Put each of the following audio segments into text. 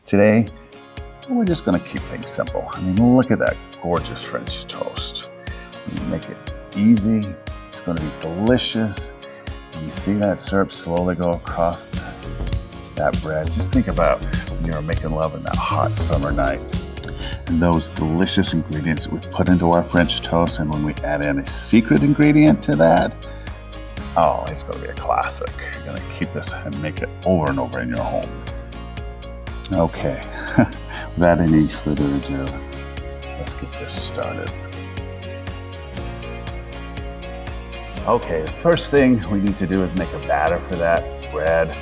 Today, we're just gonna keep things simple. I mean, look at that gorgeous French toast. You make it easy, it's gonna be delicious. And you see that syrup slowly go across that bread. Just think about when you're making love on that hot summer night. And those delicious ingredients that we put into our French toast, and when we add in a secret ingredient to that, oh, it's gonna be a classic. You're gonna keep this and make it over and over in your home. Okay, without any further ado, let's get this started. Okay, the first thing we need to do is make a batter for that bread.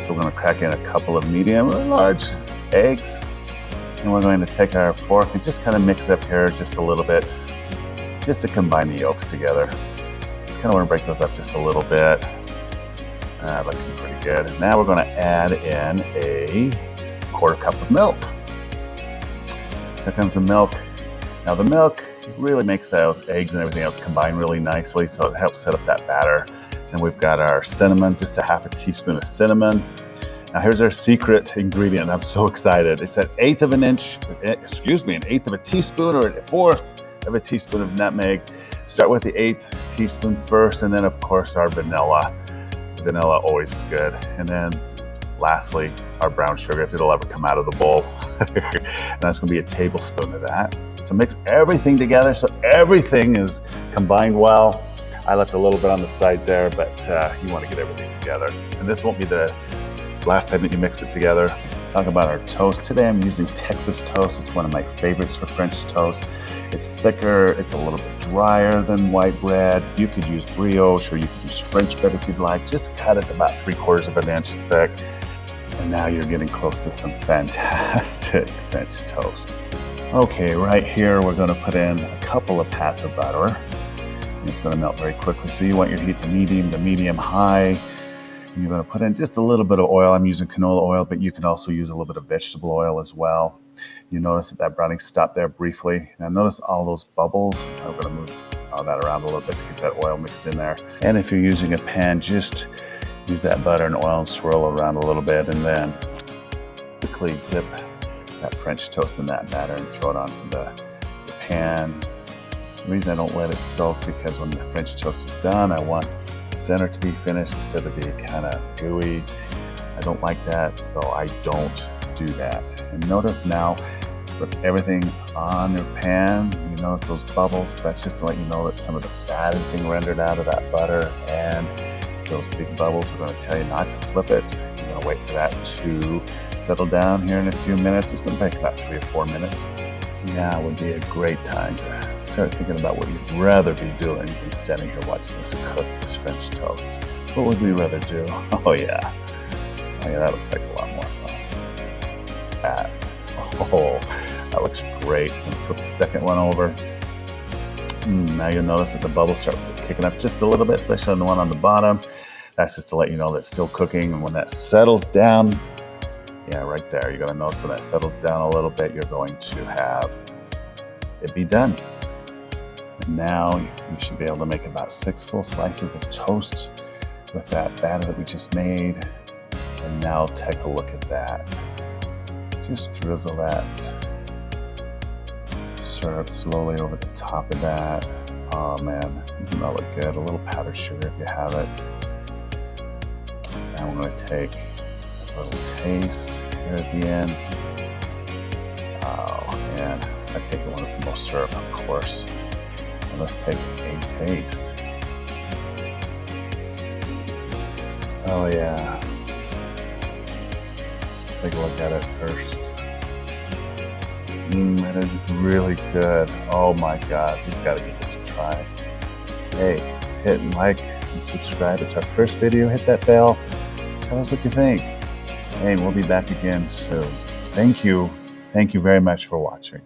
So we're gonna crack in a couple of medium or large eggs. And we're going to take our fork and just kind of mix up here just a little bit, just to combine the yolks together. Just kind of want to break those up just a little bit. Looking pretty good. Now we're going to add in a 1/4 cup of milk. Here comes the milk. Now the milk really makes those eggs and everything else combine really nicely, so it helps set up that batter. And we've got our cinnamon, just a 1/2 teaspoon of cinnamon. Now here's our secret ingredient. I'm so excited. It's an 1/8 of a teaspoon or 1/4 of a teaspoon of nutmeg. Start with the 1/8 teaspoon first, and then of course our vanilla. Vanilla always is good. And then lastly, our brown sugar, if it'll ever come out of the bowl. And that's gonna be a tablespoon of that. So mix everything together so everything is combined well. I left a little bit on the sides there, but you wanna get everything together. And this won't be the last time that you mix it together. Talk about our toast. Today I'm using Texas toast. It's one of my favorites for French toast. It's thicker, it's a little bit drier than white bread. You could use brioche or you could use French bread if you'd like. Just cut it about 3/4 of an inch thick. And now you're getting close to some fantastic French toast. Okay, right here we're gonna put in a couple of pats of butter. And it's gonna melt very quickly. So you want your heat to medium high. And you're going to put in just a little bit of oil. I'm using canola oil, but you can also use a little bit of vegetable oil as well. You notice that browning stopped there briefly. Now notice all those bubbles. I'm going to move all that around a little bit to get that oil mixed in there. And if you're using a pan, just use that butter and oil and swirl around a little bit, and then quickly dip that French toast in that batter and throw it onto the pan. The reason I don't let it soak, because when the French toast is done, I want center to be finished instead of being kind of gooey. I don't like that, so I don't do that. And notice now, with everything on your pan, you notice those bubbles. That's just to let you know that some of the fat is being rendered out of that butter, and those big bubbles, we're going to tell you not to flip it. You're going to wait for that to settle down here in a few minutes. It's going to take about 3 or 4 minutes. Now would be a great time to start thinking about what you'd rather be doing than standing here watching this cook, this French toast. What would we rather do? Oh yeah, that looks like a lot more fun. That looks great. I'm gonna flip the second one over. Now you'll notice that the bubbles start kicking up just a little bit, especially on the one on the bottom. That's just to let you know that it's still cooking, and when that settles down, yeah, right there. You're gonna notice when that settles down a little bit, you're going to have it be done. And now you should be able to make about 6 full slices of toast with that batter that we just made. And now take a look at that. Just drizzle that syrup slowly over the top of that. Oh man, doesn't that look good? A little powdered sugar if you have it. Now we're gonna take a little taste here at the end. Oh man, I take the one with the most syrup, of course. And let's take a taste. Oh yeah. Take a look at it first. That is really good. Oh my God, you've got to give this a try. Hey, hit like and subscribe. It's our first video. Hit that bell. Tell us what you think. Hey, we'll be back again soon. Thank you. Thank you very much for watching.